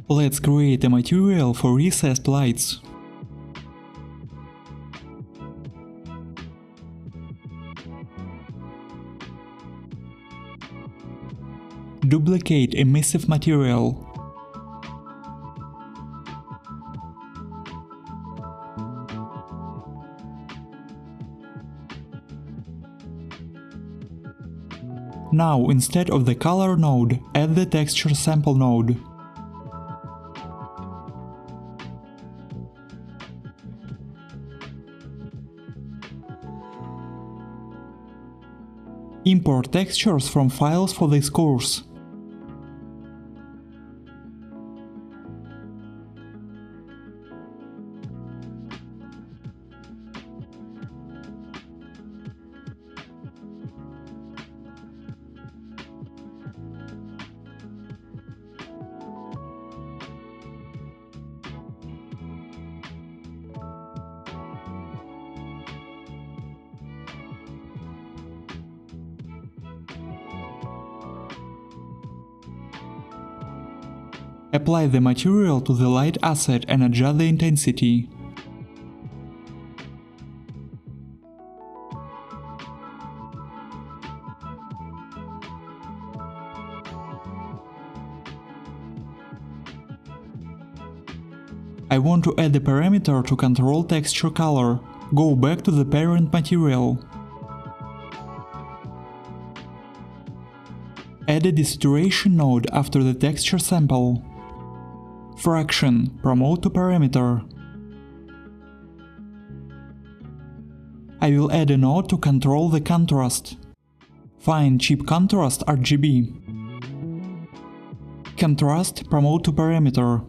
Let's create a material for recessed lights. Duplicate emissive material. Now, instead of the color node, add the texture sample node. Import textures from files for this course. Apply the material to the light asset and adjust the intensity. I want to add a parameter to control texture color. Go back to the parent material. Add a desaturation node after the texture sample. Fraction, promote to parameter. I will add a node to control the contrast. Find cheap contrast RGB. Contrast, promote to parameter.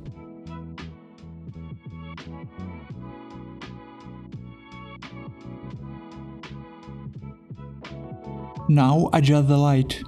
Now adjust the light.